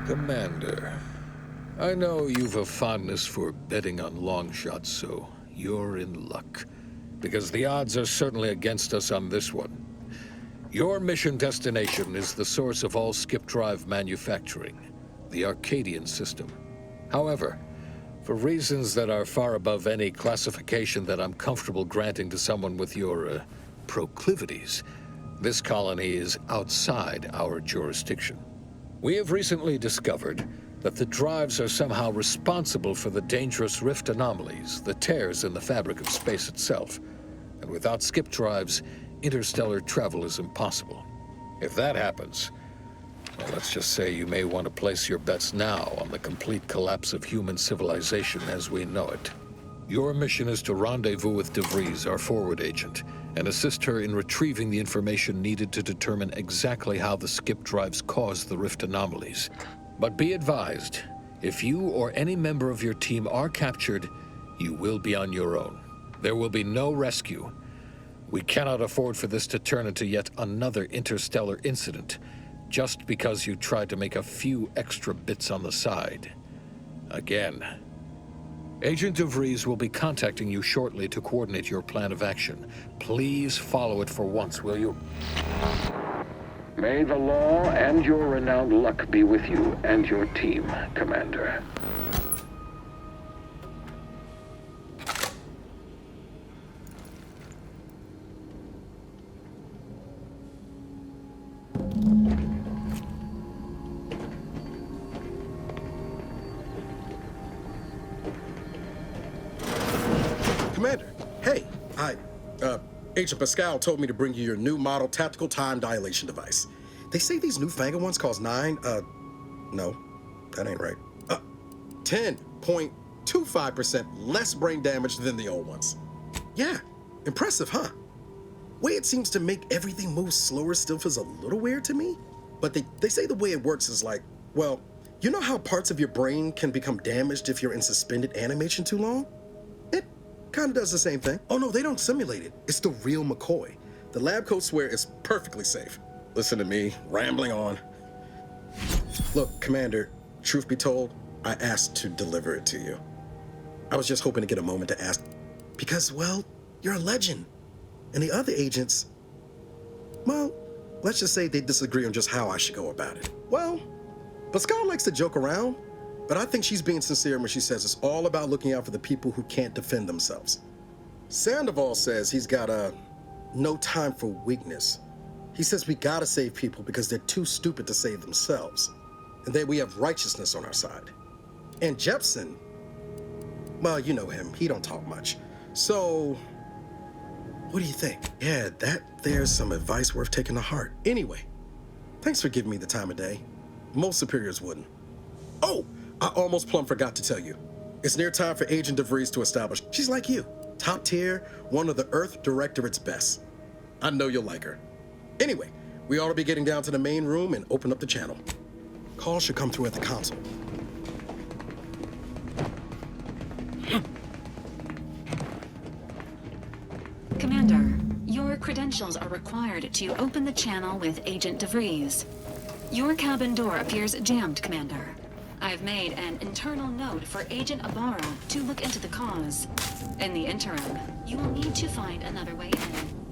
Commander, I know you've a fondness for betting on long shots, so you're in luck. Because the odds are certainly against us on this one. Your mission destination is the source of all skip drive manufacturing, the Arcadian system. However, for reasons that are far above any classification that I'm comfortable granting to someone with your, proclivities, this colony is outside our jurisdiction. We have recently discovered that the drives are somehow responsible for the dangerous rift anomalies, the tears in the fabric of space itself. And without skip drives, interstellar travel is impossible. If that happens, well, let's just say you may want to place your bets now on the complete collapse of human civilization as we know it. Your mission is to rendezvous with DeVries, our forward agent, and assist her in retrieving the information needed to determine exactly how the skip drives caused the rift anomalies. But be advised, if you or any member of your team are captured, you will be on your own. There will be no rescue. We cannot afford for this to turn into yet another interstellar incident, just because you tried to make a few extra bits on the side. Again. Agent DeVries will be contacting you shortly to coordinate your plan of action. Please follow it for once, will you? May the law and your renowned luck be with you and your team, Commander. Commander, hey, Agent Pascal told me to bring you your new model tactical time dilation device. They say these newfangled ones cost no, that ain't right. 10.25% less brain damage than the old ones. Yeah, impressive, huh? Way it seems to make everything move slower still feels a little weird to me. But they say the way it works is like, well, you know how parts of your brain can become damaged if you're in suspended animation too long? It kind of does the same thing. Oh no, they don't simulate it. It's the real McCoy. The lab coats swear it's perfectly safe. Listen to me, rambling on. Look, Commander, truth be told, I asked to deliver it to you. I was just hoping to get a moment to ask, because, well, you're a legend. And the other agents, well, let's just say they disagree on just how I should go about it. Well, Pascal likes to joke around, but I think she's being sincere when she says it's all about looking out for the people who can't defend themselves. Sandoval says he's got no time for weakness. He says we gotta save people because they're too stupid to save themselves, and that we have righteousness on our side. And Jepson, well, you know him, he don't talk much. So, what do you think? Yeah, there's some advice worth taking to heart. Anyway, thanks for giving me the time of day. Most superiors wouldn't. Oh, I almost plumb forgot to tell you. It's near time for Agent DeVries to establish she's like you, top tier, one of the Earth Directorate's best. I know you'll like her. Anyway, we ought to be getting down to the main room and open up the channel. Call should come through at the console. Commander, your credentials are required to open the channel with Agent DeVries. Your cabin door appears jammed, Commander. I've made an internal note for Agent Ibarra to look into the cause. In the interim, you will need to find another way in.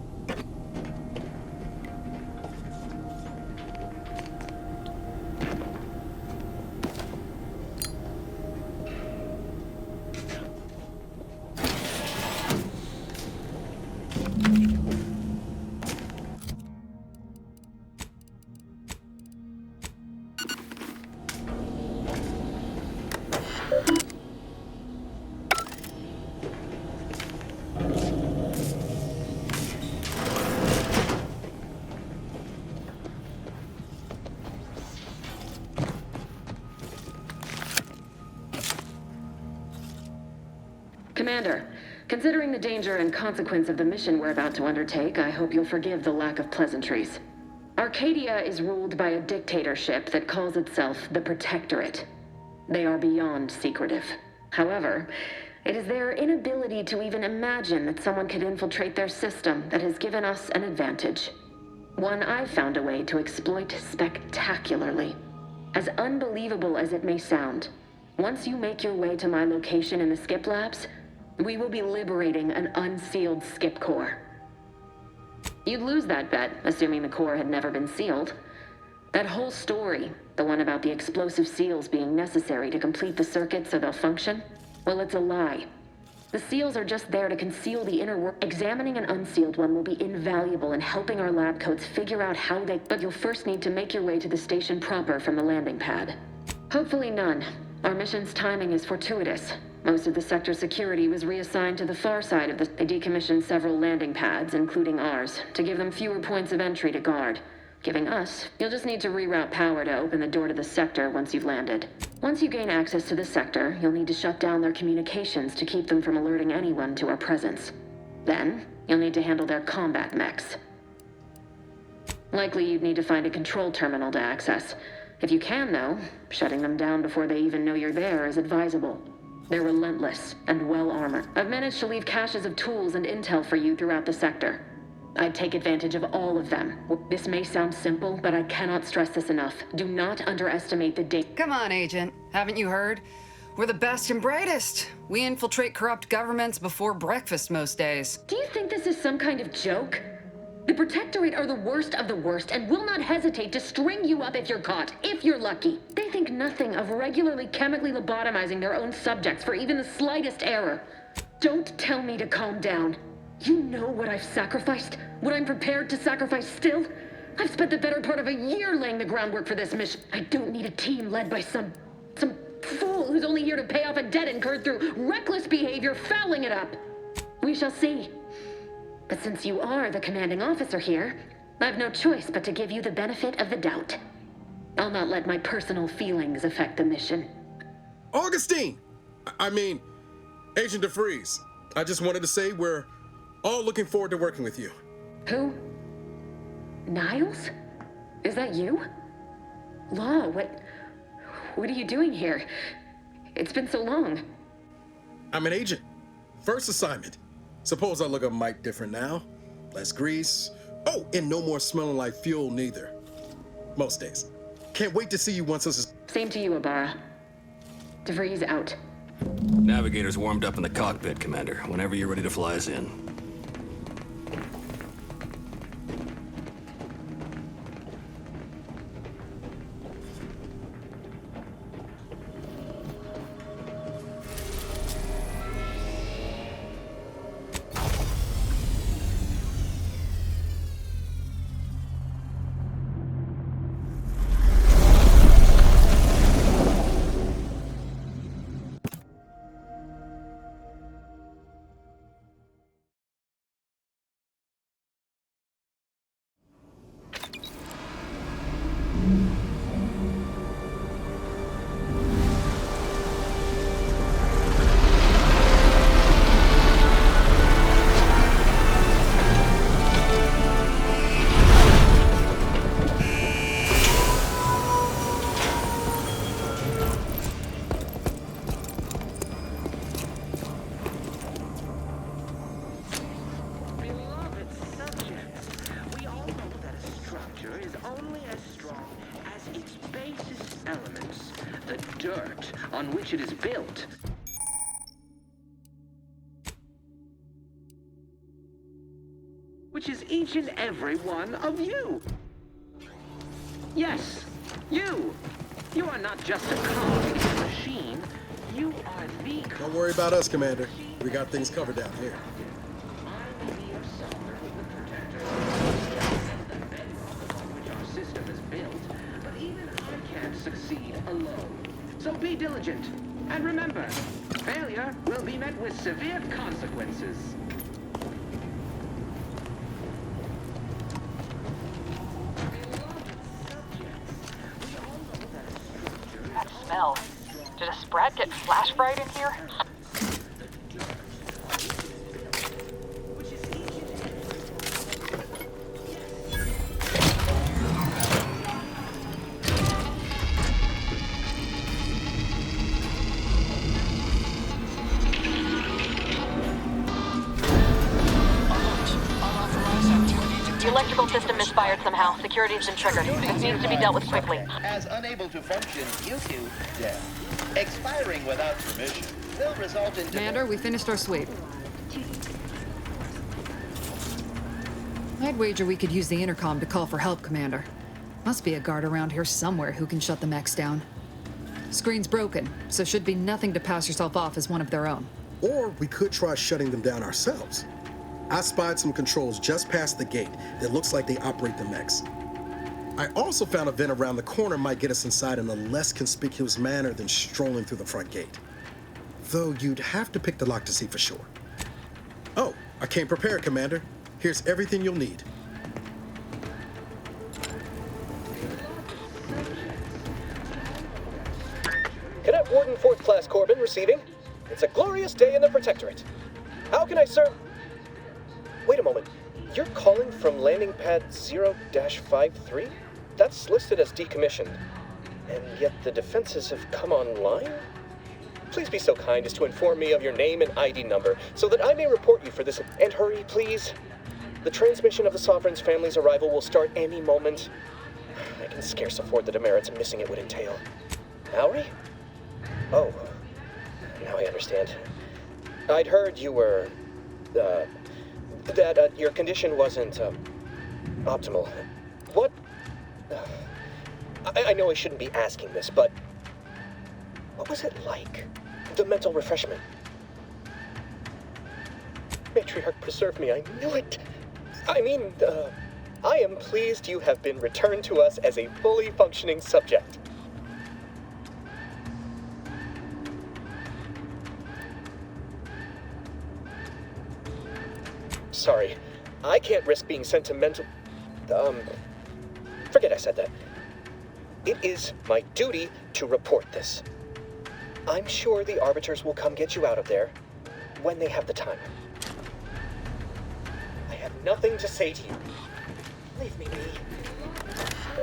Commander, considering the danger and consequence of the mission we're about to undertake, I hope you'll forgive the lack of pleasantries. Arcadia is ruled by a dictatorship that calls itself the Protectorate. They are beyond secretive. However, it is their inability to even imagine that someone could infiltrate their system that has given us an advantage. One I've found a way to exploit spectacularly. As unbelievable as it may sound, once you make your way to my location in the Skip Labs, we will be liberating an unsealed Skip core. You'd lose that bet, assuming the core had never been sealed. That whole story, the one about the explosive seals being necessary to complete the circuit so they'll function, well, it's a lie. The seals are just there to conceal the inner work. Examining an unsealed one will be invaluable in helping our lab coats figure out how they... But you'll first need to make your way to the station proper from the landing pad. Hopefully none. Our mission's timing is fortuitous. Most of the sector security was reassigned to the far side of the... They decommissioned several landing pads, including ours, to give them fewer points of entry to guard. Giving us, you'll just need to reroute power to open the door to the sector once you've landed. Once you gain access to the sector, you'll need to shut down their communications to keep them from alerting anyone to our presence. Then, you'll need to handle their combat mechs. Likely you'd need to find a control terminal to access. If you can, though, shutting them down before they even know you're there is advisable. They're relentless and well-armored. I've managed to leave caches of tools and intel for you throughout the sector. I'd take advantage of all of them. This may sound simple, but I cannot stress this enough. Do not underestimate the danger. Come on, Agent. Haven't you heard? We're the best and brightest. We infiltrate corrupt governments before breakfast most days. Do you think this is some kind of joke? The Protectorate are the worst of the worst and will not hesitate to string you up if you're caught, if you're lucky. They think nothing of regularly chemically lobotomizing their own subjects for even the slightest error. Don't tell me to calm down. You know what I've sacrificed? What I'm prepared to sacrifice still? I've spent the better part of a year laying the groundwork for this mission. I don't need a team led by some fool who's only here to pay off a debt incurred through reckless behavior, fouling it up. We shall see. But since you are the commanding officer here, I've no choice but to give you the benefit of the doubt. I'll not let my personal feelings affect the mission. Augustine! I mean, Agent DeFreeze. I just wanted to say we're all looking forward to working with you. Who? Niles? Is that you? Law, what are you doing here? It's been so long. I'm an agent. First assignment. Suppose I look a mite different now. Less grease. Oh, and no more smelling like fuel neither. Most days. Can't wait to see you once this is... Same to you, Ibarra. DeVries out. Navigator's warmed up in the cockpit, Commander. Whenever you're ready to fly us in. On which it is built. Which is each and every one of you. Yes, you. You are not just a cog in a machine. You are the cog. Don't worry about us, Commander. We got things covered down here. I will be your soldier with the Protector. The bedrock upon which our system is built. But even I can't succeed alone. So be diligent, and remember, failure will be met with severe consequences. That smell. Did a Sprat get flash fried in here? electrical system misfired somehow. Security's been triggered. This needs to be dealt with quickly. As unable to function due to death. Expiring without permission will result in... Commander, we finished our sweep. I'd wager we could use the intercom to call for help, Commander. Must be a guard around here somewhere who can shut the mechs down. Screen's broken, so should be nothing to pass yourself off as one of their own. Or we could try shutting them down ourselves. I spied some controls just past the gate that looks like they operate the mechs. I also found a vent around the corner might get us inside in a less conspicuous manner than strolling through the front gate. Though you'd have to pick the lock to see for sure. Oh, I came prepared, Commander. Here's everything you'll need. Cadet Warden 4th Class Corbin receiving. It's a glorious day in the Protectorate. How can I serve? Wait a moment. You're calling from landing pad 0-53? That's listed as decommissioned. And yet the defenses have come online? Please be so kind as to inform me of your name and ID number so that I may report you for this. And hurry, please. The transmission of the Sovereign's family's arrival will start any moment. I can scarce afford the demerits missing it would entail. Mallory? Oh, now I understand. I'd heard you were, that your condition wasn't, optimal. What? I know I shouldn't be asking this, but what was it like? The mental refreshment. Matriarch preserve me, I knew it. I mean, I am pleased you have been returned to us as a fully functioning subject. Sorry, I can't risk being sentimental. Forget I said that. It is my duty to report this. I'm sure the Arbiters will come get you out of there when they have the time. I have nothing to say to you. Leave me be.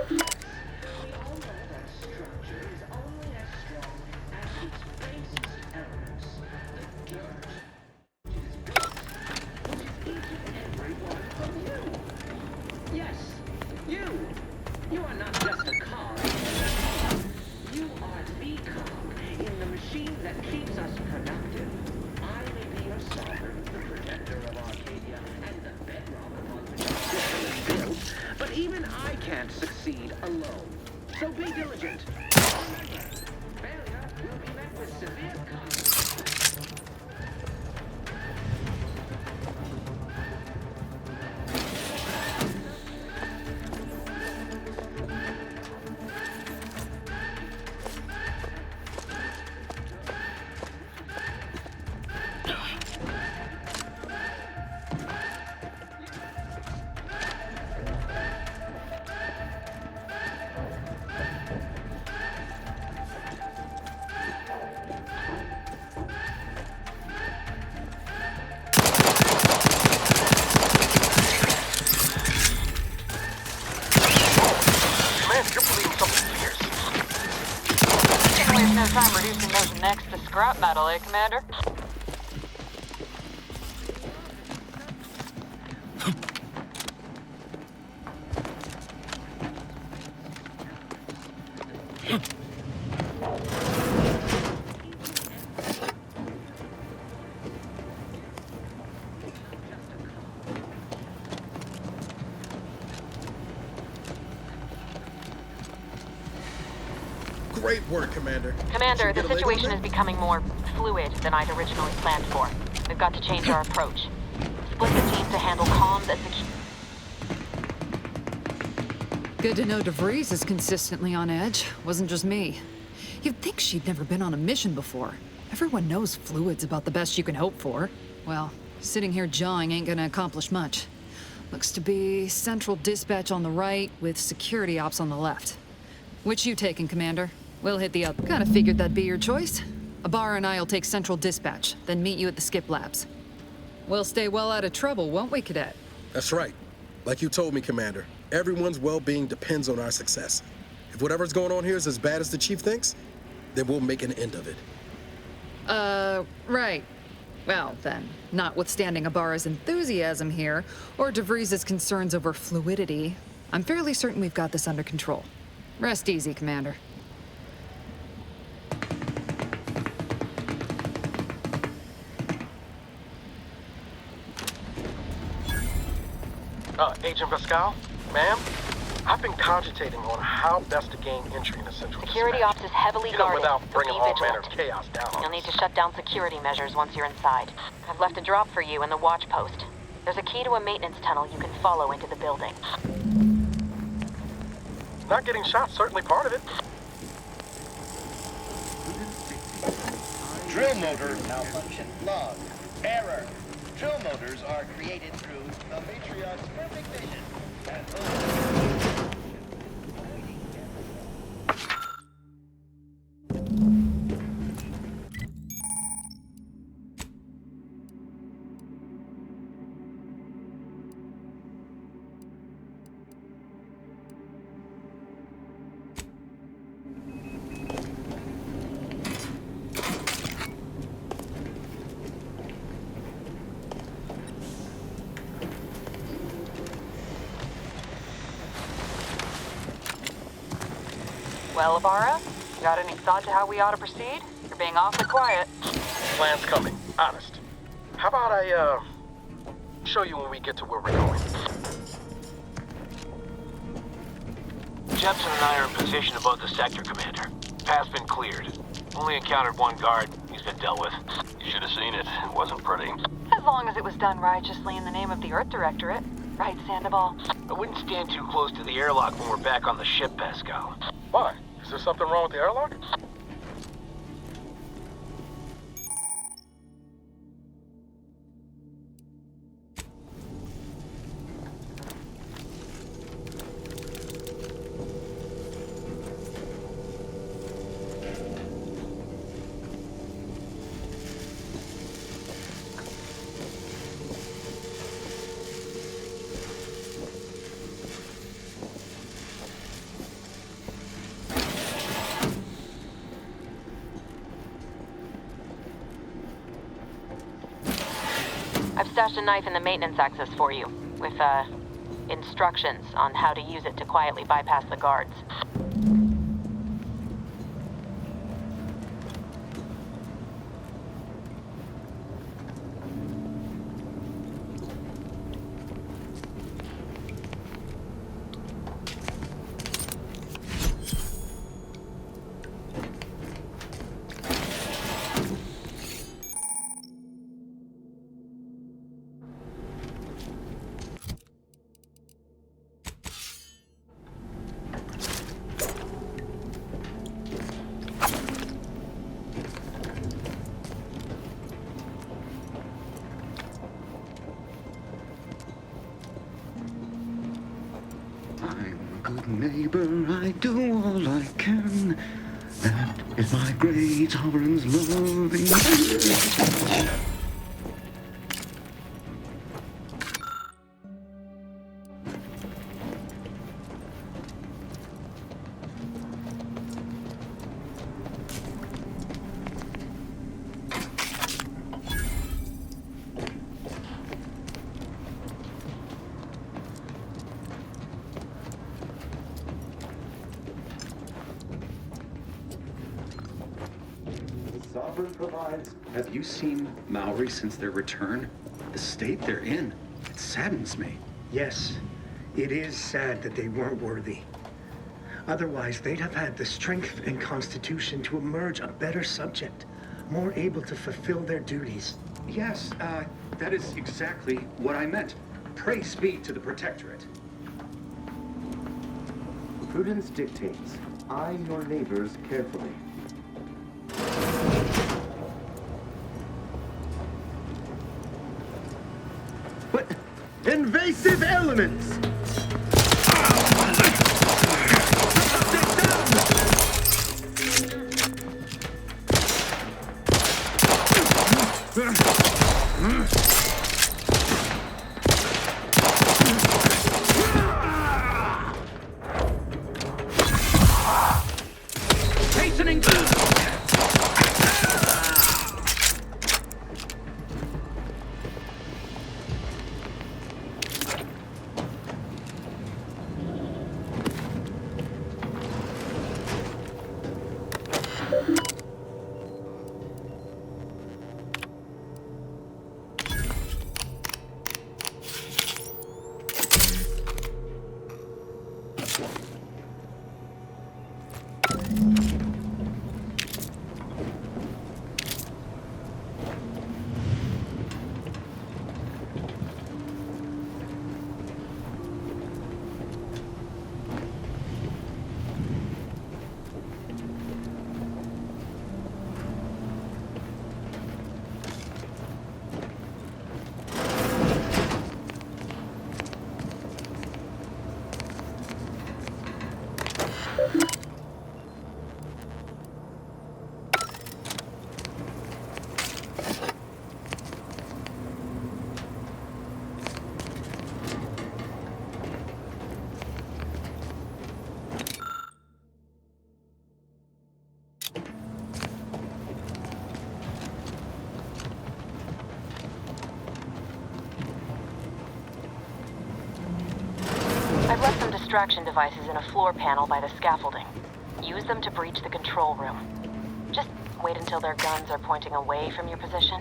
We all know that structure is only as strong as its basest elements. The dirt, which is each and every one of you. Yes, you. You are not just a cog. You are the cog in the machine that keeps us productive. I may be your sovereign, the protector of Arcadia, and the bedrock upon which our system is built, but even I can't succeed alone. So be diligent. Remember, failure will be met with severe consequences. No time reducing those necks to scrap metal, eh, Commander? Great work, Commander. Commander, Should we the get a label on situation that? is becoming more fluid than I'd originally planned for. We've got to change our approach. Split the team to handle comms and Good to know DeVries is consistently on edge. Wasn't just me. You'd think she'd never been on a mission before. Everyone knows fluid's about the best you can hope for. Well, sitting here jawing ain't gonna accomplish much. Looks to be central dispatch on the right with security ops on the left. Which you taking, Commander? We'll hit the other. Kinda figured that'd be your choice. Abar and I'll take central dispatch, then meet you at the skip labs. We'll stay well out of trouble, won't we, Cadet? That's right. Like you told me, Commander, everyone's well-being depends on our success. If whatever's going on here is as bad as the Chief thinks, then we'll make an end of it. Right. Well, then, notwithstanding Ibarra's enthusiasm here, or DeVries' concerns over fluidity, I'm fairly certain we've got this under control. Rest easy, Commander. Agent Pascal? Ma'am? I've been cogitating on how best to gain entry into Central Security Dispatch. ops is heavily You know, guarded, without so bringing be all manner vigilant. of chaos down on You'll need us. to shut down security measures once you're inside. I've left a drop for you in the watch post. There's a key to a maintenance tunnel you can follow into the building. Not getting shot, certainly part of it. Drill motor malfunction log. Error. Drill motors are created through the Matriarch's perfect vision. And Well, Ibarra, got any thought to how we ought to proceed? You're being awfully quiet. Plan's coming, honest. How about I, show you when we get to where we're going? Jepson and I are in position above the sector, Commander. Path's been cleared. Only encountered one guard. He's been dealt with. You should have seen it. It wasn't pretty. As long as it was done righteously in the name of the Earth Directorate. Right, Sandoval? I wouldn't stand too close to the airlock when we're back on the ship, Pascal. Why? Is there something wrong with the airlock? I've stashed a knife in the maintenance access for you, with, instructions on how to use it to quietly bypass the guards. Good neighbor, I do all I can. That is my great sovereign's loving. Sovereign provides. Have you seen Maori since their return? The state they're in. It saddens me. Yes, it is sad that they weren't worthy. Otherwise, they'd have had the strength and constitution to emerge a better subject, more able to fulfill their duties. Yes, that is exactly what I meant. Praise be to the Protectorate. Prudence dictates, eye your neighbors carefully. But invasive elements! Hastening! extraction devices in a floor panel by the scaffolding. Use them to breach the control room. Just wait until their guns are pointing away from your position.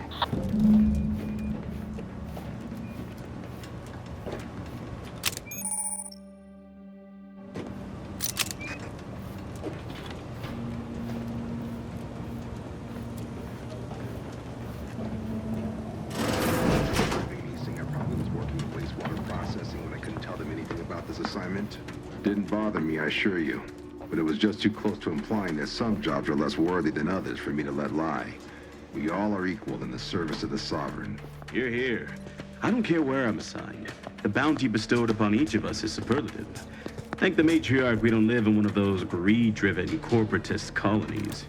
Didn't bother me, I assure you. But it was just too close to implying that some jobs are less worthy than others for me to let lie. We all are equal in the service of the Sovereign. Hear, hear. I don't care where I'm assigned. The bounty bestowed upon each of us is superlative. Thank the matriarch we don't live in one of those greed-driven corporatist colonies.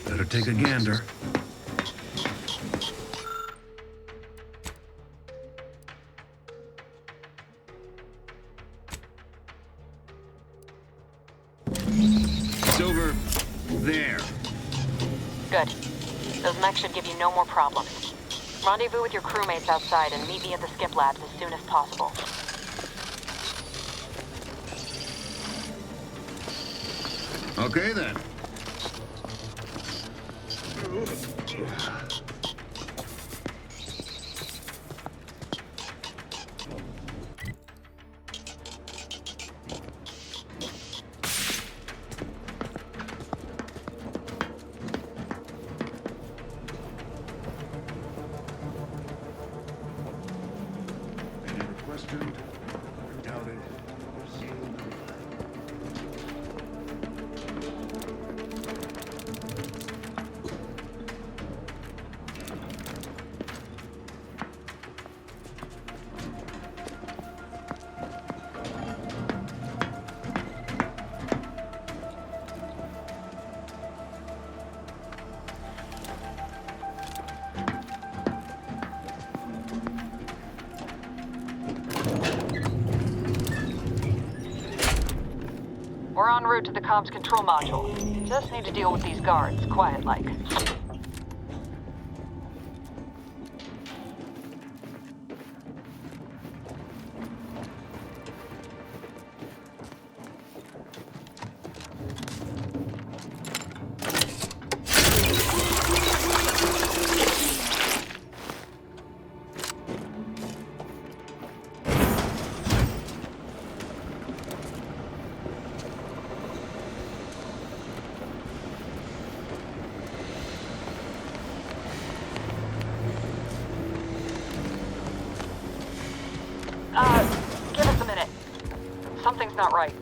Better take a gander. It's over there. Good. Those mechs should give you no more problems. Rendezvous with your crewmates outside and meet me at the skip labs as soon as possible. Okay then. Questioned? Doubted? We're en route to the comms control module. Just need to deal with these guards, quiet-like. Give us a minute. Something's not right.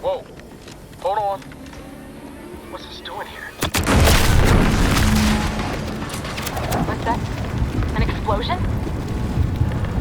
Whoa. Hold on. What's this doing here? What's that? An explosion?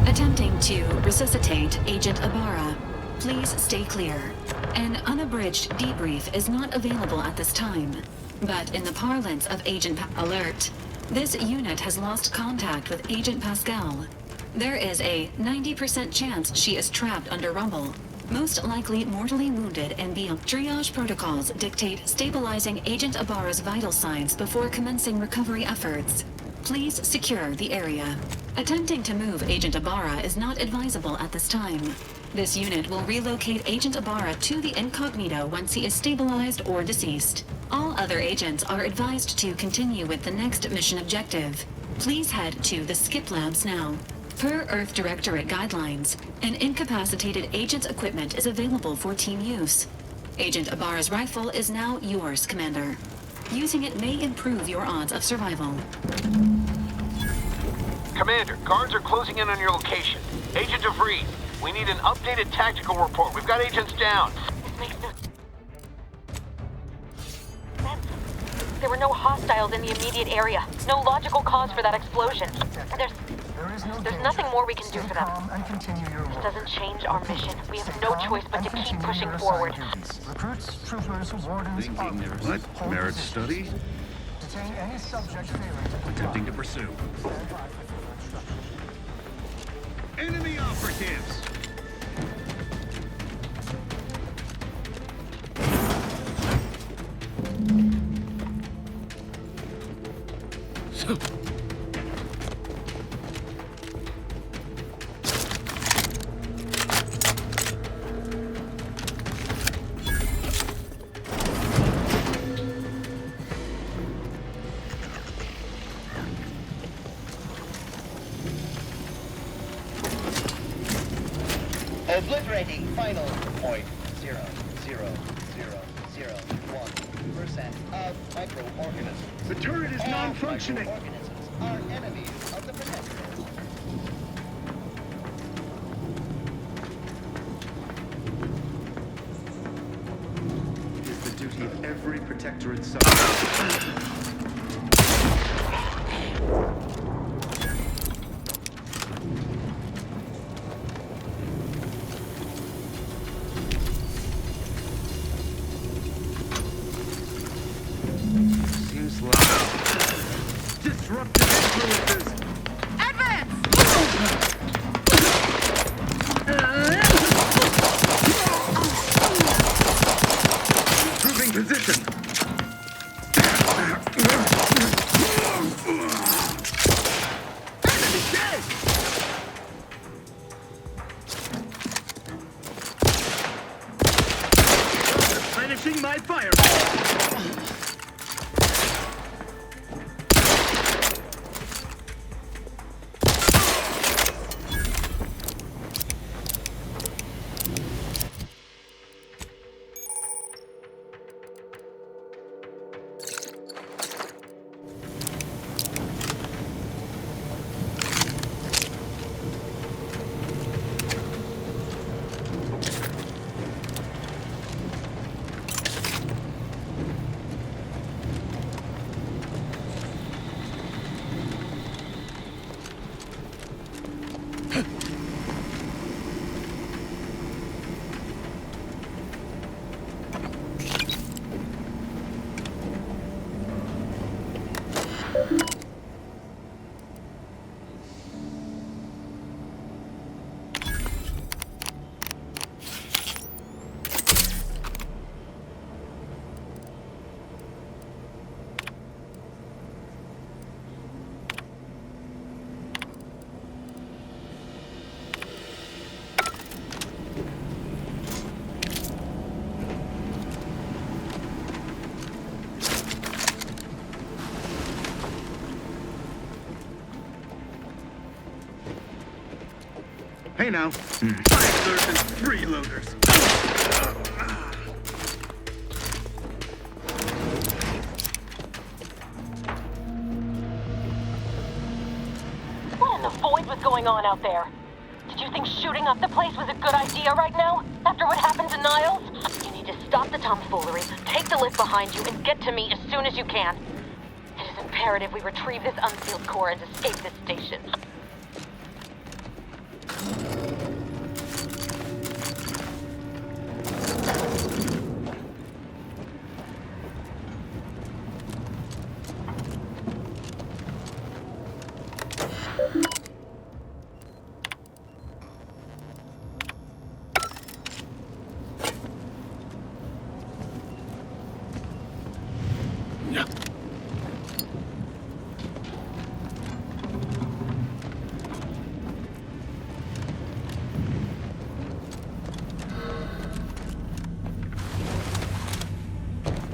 Attempting to resuscitate Agent Ibarra. Please stay clear. An unabridged debrief is not available at this time. But in the parlance of Agent Alert, this unit has lost contact with Agent Pascal. There is a 90% chance she is trapped under rubble, most likely mortally wounded and beyond. Triage protocols dictate stabilizing Agent Ibarra's vital signs before commencing recovery efforts. Please secure the area. Attempting to move Agent Ibarra is not advisable at this time. This unit will relocate Agent Ibarra to the incognito once he is stabilized or deceased. All other agents are advised to continue with the next mission objective. Please head to the skip labs now. Per Earth Directorate guidelines, an incapacitated agent's equipment is available for team use. Agent Ibarra's rifle is now yours, Commander. Using it may improve your odds of survival. Commander, guards are closing in on your location. Agent DeVries, we need an updated tactical report. We've got agents down. This makes no sense. There were no hostiles in the immediate area. No logical cause for that explosion. There's nothing more we can do for them. This doesn't change our mission. We have no choice but to keep pushing forward. Recruits, troopers, wardens, what? Merit study? Detain any subject failing to Attempting to pursue. Enemy operatives! Obliterating final point 0.0001% of microorganisms. The turret is All non-functioning. Microorganisms are enemies of the Protectorate. It is the duty of every Protectorate subject. Seems like disruptive influences. Moving position. Enemy dead. Replenishing my fire. Hey now. 5 thirds and 3 loaders. What in the void was going on out there? Did you think shooting up the place was a good idea right now? After what happened to Niles? You need to stop the tomfoolery, take the lift behind you, and get to me as soon as you can. It is imperative we retrieve this unsealed core and escape this station.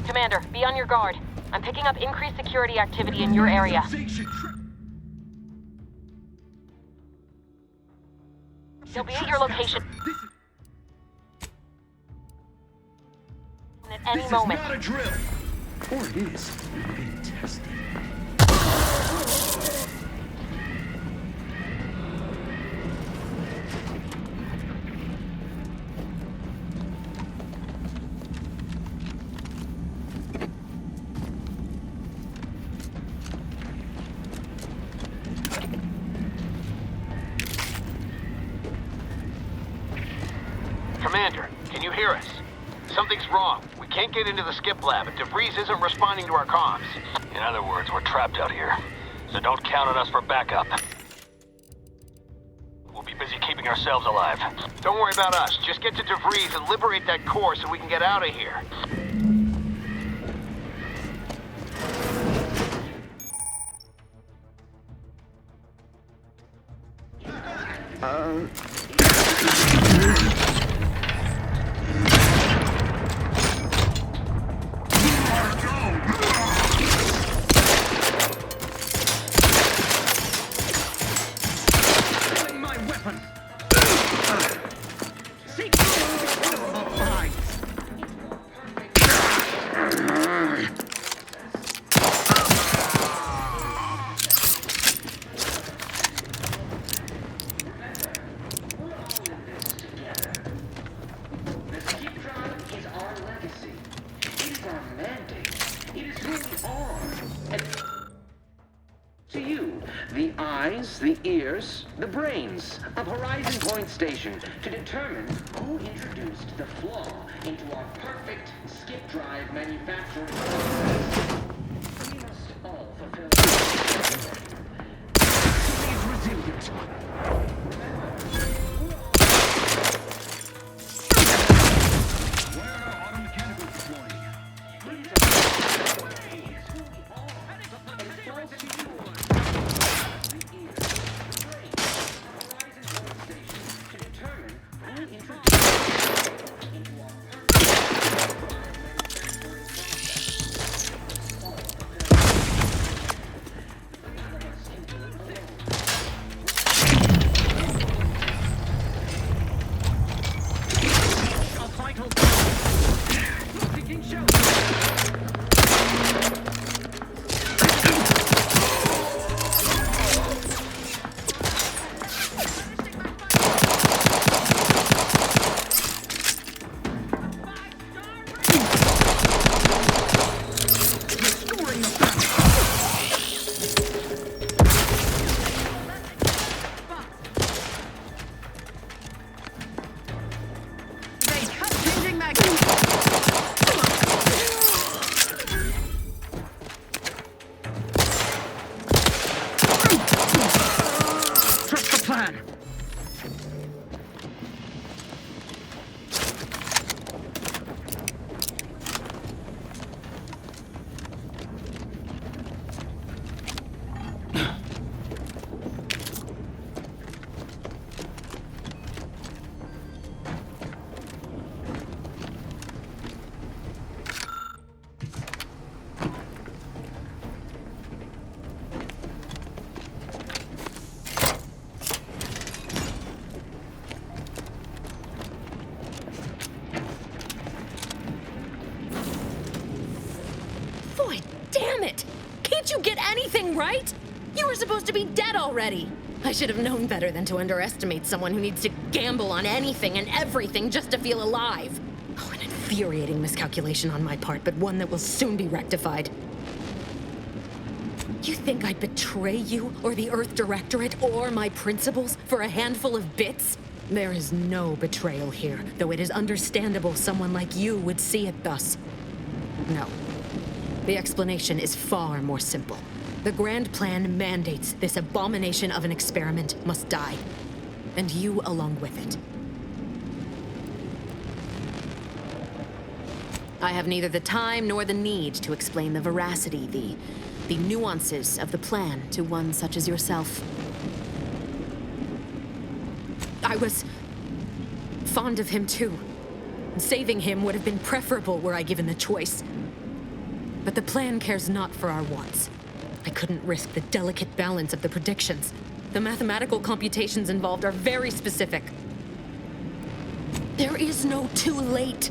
Commander, be on your guard. I'm picking up increased security activity in your area. They'll be at your location at any moment. Not a drill. Or it is. I've been tested. something's wrong. We can't get into the skip lab, and DeVries isn't responding to our comms. In other words, we're trapped out here. So don't count on us for backup. We'll be busy keeping ourselves alive. Don't worry about us. Just get to DeVries and liberate that core so we can get out of here. The eyes, the ears, the brains of Horizon Point Station to determine who introduced the flaw into our perfect skip drive manufacturing process. We must all fulfill resilient. Right? You were supposed to be dead already. I should have known better than to underestimate someone who needs to gamble on anything and everything just to feel alive. Oh, an infuriating miscalculation on my part, but one that will soon be rectified. You think I'd betray you, or the Earth Directorate, or my principals for a handful of bits? There is no betrayal here, though it is understandable someone like you would see it thus. No. The explanation is far more simple. The Grand Plan mandates this abomination of an experiment must die, and you along with it. I have neither the time nor the need to explain the veracity, the nuances of the plan to one such as yourself. I was fond of him too. Saving him would have been preferable were I given the choice. But the plan cares not for our wants. I couldn't risk the delicate balance of the predictions. The mathematical computations involved are very specific. There is no too late.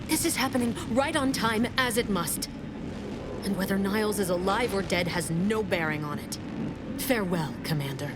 This is happening right on time, as it must. And whether Niles is alive or dead has no bearing on it. Farewell, Commander.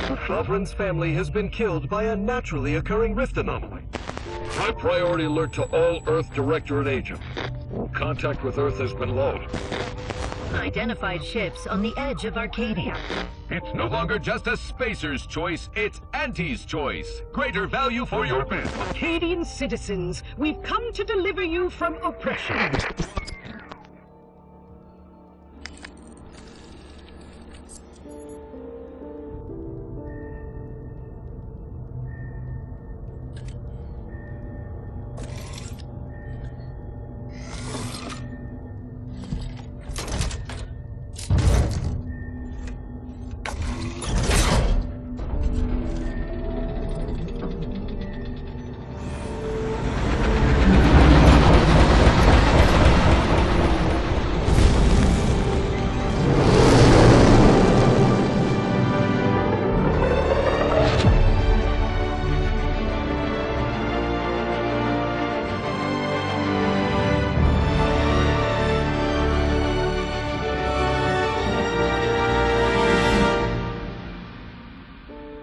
The Sovereign's family has been killed by a naturally occurring rift anomaly. High priority alert to all Earth Directorate agents. Contact with Earth has been low. Identified ships on the edge of Arcadia. It's no longer just a spacer's choice, it's Auntie's choice. Greater value for your bid. Arcadian citizens, we've come to deliver you from oppression.